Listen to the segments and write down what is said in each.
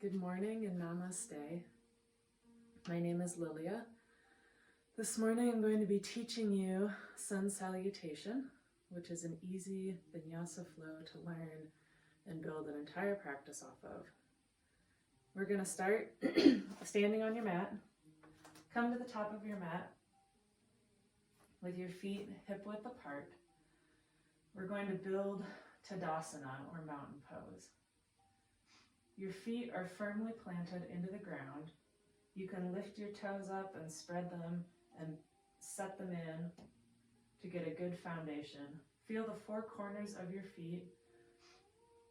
Good morning and namaste. My name is Lilia. This morning I'm going to be teaching you Sun Salutation, which is an easy vinyasa flow to learn and build an entire practice off of. We're going to start standing on your mat. Come to the top of your mat with your feet hip width apart. We're going to build Tadasana, or mountain pose. Your feet are firmly planted into the ground. You can lift your toes up and spread them and set them in to get a good foundation. Feel the four corners of your feet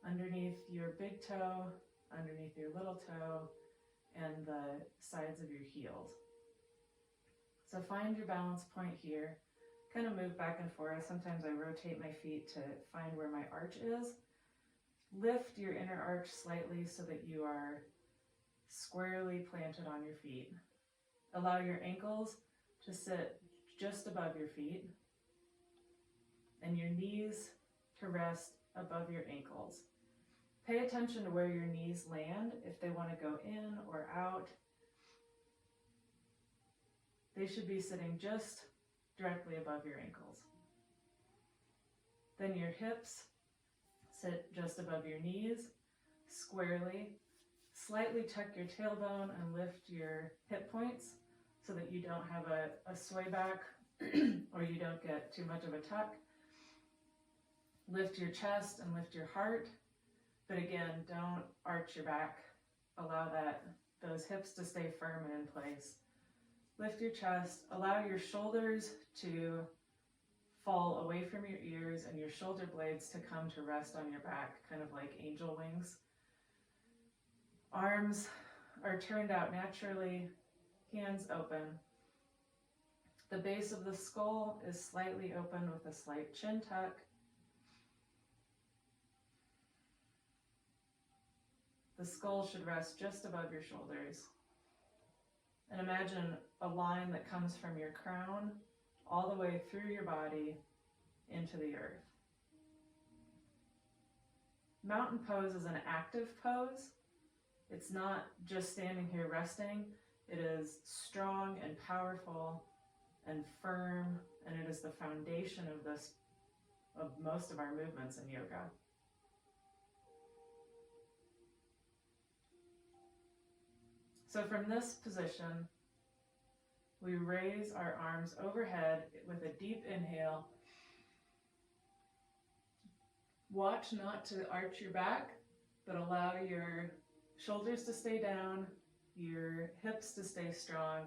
underneath your big toe, underneath your little toe, and the sides of your heels. So find your balance point here. Kind of move back and forth. Sometimes I rotate my feet to find where my arch is. Lift your inner arch slightly so that you are squarely planted on your feet. Allow your ankles to sit just above your feet and your knees to rest above your ankles. Pay attention to where your knees land, if they want to go in or out. They should be sitting just directly above your ankles. Then your hips sit just above your knees, squarely. Slightly tuck your tailbone and lift your hip points so that you don't have a sway back or you don't get too much of a tuck. Lift your chest and lift your heart, but again, don't arch your back. Allow those hips to stay firm and in place. Lift your chest, allow your shoulders to fall away from your ears and your shoulder blades to come to rest on your back, kind of like angel wings. Arms are turned out naturally, hands open. The base of the skull is slightly open with a slight chin tuck. The skull should rest just above your shoulders. And imagine a line that comes from your crown all the way through your body into the earth. Mountain pose is an active pose. It's not just standing here resting. It is strong and powerful and firm, and it is the foundation of most of our movements in yoga. So from this position, we raise our arms overhead with a deep inhale. Watch not to arch your back, but allow your shoulders to stay down, your hips to stay strong.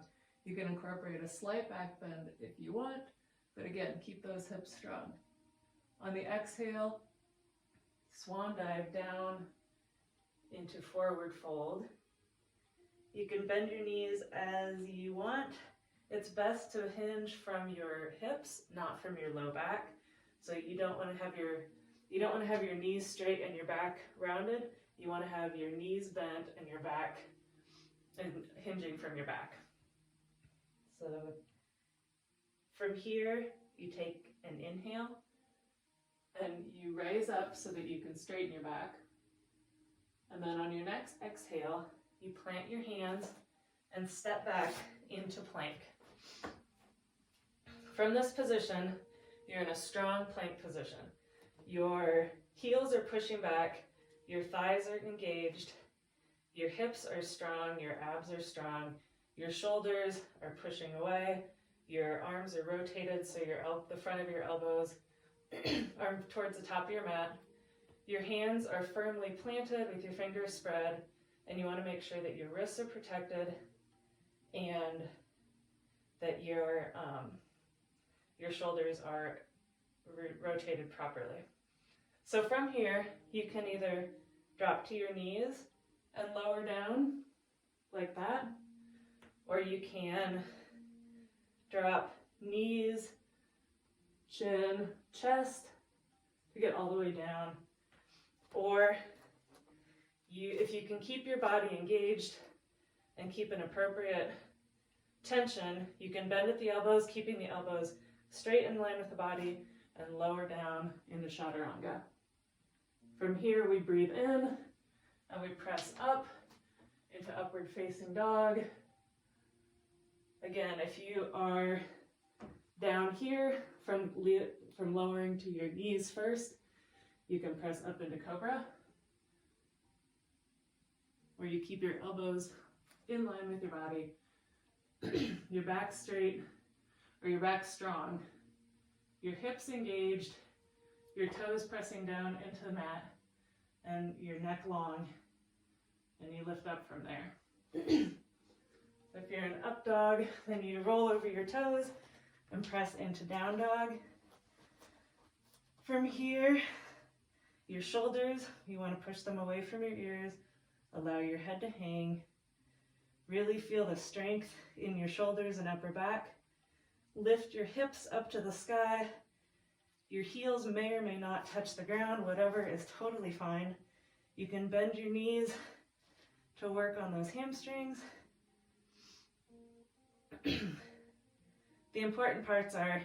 You can incorporate a slight back bend if you want, but again, keep those hips strong. On the exhale, swan dive down into forward fold. You can bend your knees as you want. It's best to hinge from your hips, not from your low back. So you don't want to have your knees straight and your back rounded. You want to have your knees bent and your back and hinging from your back. So from here, you take an inhale and you raise up so that you can straighten your back. And then on your next exhale, you plant your hands and step back into plank. From this position, you're in a strong plank position. Your heels are pushing back, your thighs are engaged, your hips are strong, your abs are strong, your shoulders are pushing away, your arms are rotated so the front of your elbows are towards the top of your mat. Your hands are firmly planted with your fingers spread, and you want to make sure that your wrists are protected and that your shoulders are rotated properly. So from here, you can either drop to your knees and lower down like that, or you can drop knees, chin, chest to get all the way down, or if you can keep your body engaged and keep an appropriate tension, you can bend at the elbows, keeping the elbows straight in line with the body, and lower down into Chaturanga. From here, we breathe in and we press up into upward facing dog. Again, if you are down here, from lowering to your knees first, you can press up into cobra, where you keep your elbows in line with your body, your back straight, or your back strong, your hips engaged, your toes pressing down into the mat, and your neck long, and you lift up from there. If you're in up dog, then you roll over your toes and press into down dog. From here, your shoulders, you want to push them away from your ears, allow your head to hang. Really feel the strength in your shoulders and upper back. Lift your hips up to the sky. Your heels may or may not touch the ground, whatever is totally fine. You can bend your knees to work on those hamstrings. The important parts are,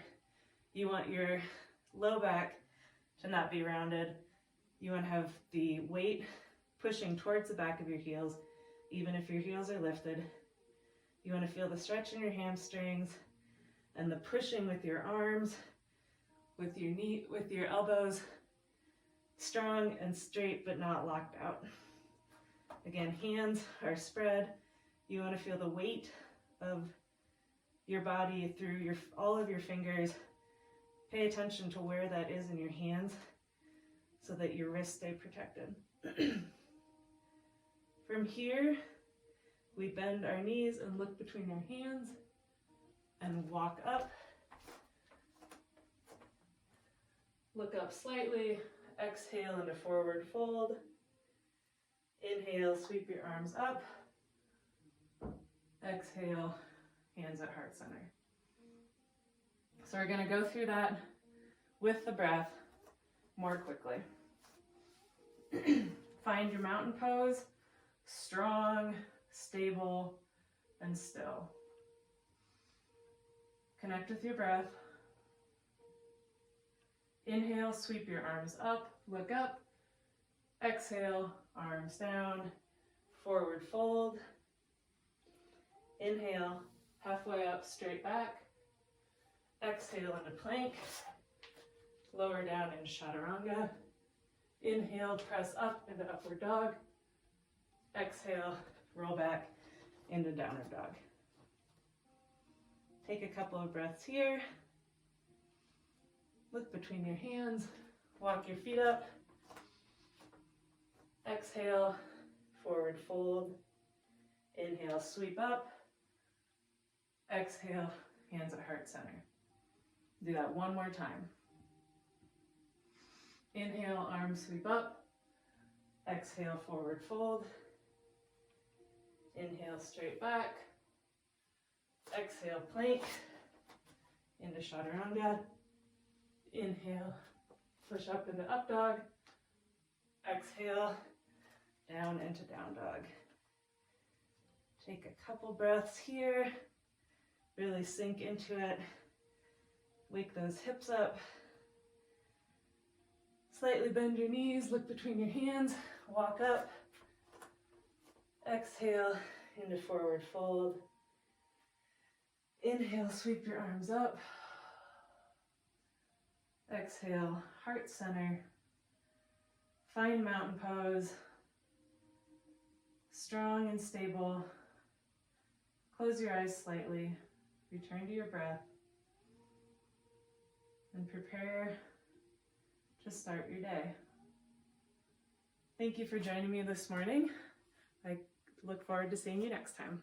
you want your low back to not be rounded. You want to have the weight pushing towards the back of your heels, even if your heels are lifted. You want to feel the stretch in your hamstrings and the pushing with your arms, with your knee, with your elbows strong and straight but not locked out. Again, hands are spread. You want to feel the weight of your body through all of your fingers. Pay attention to where that is in your hands so that your wrists stay protected. From here, we bend our knees and look between our hands and walk up. Look up slightly, exhale into forward fold. Inhale, sweep your arms up. Exhale, hands at heart center. So we're going to go through that with the breath more quickly. Find your mountain pose, strong, stable, and still. Connect with your breath. Inhale, sweep your arms up, look up. Exhale, arms down, forward fold. Inhale, halfway up, straight back. Exhale into plank. Lower down in chaturanga. Inhale, press up into upward dog. Exhale, roll back into downward dog. Take a couple of breaths here. Look between your hands. Walk your feet up. Exhale, forward fold. Inhale, sweep up. Exhale, hands at heart center. Do that one more time. Inhale, arms sweep up. Exhale, forward fold. Inhale, straight back. Exhale, plank into chaturanga. Inhale, push up into up dog. Exhale, down into down dog. Take a couple breaths here. Really sink into it. Wake those hips up. Slightly bend your knees, look between your hands, walk up. Exhale into forward fold. Inhale, sweep your arms up. Exhale, heart center. Find mountain pose. Strong and stable. Close your eyes slightly. Return to your breath. And prepare to start your day. Thank you for joining me this morning. I look forward to seeing you next time.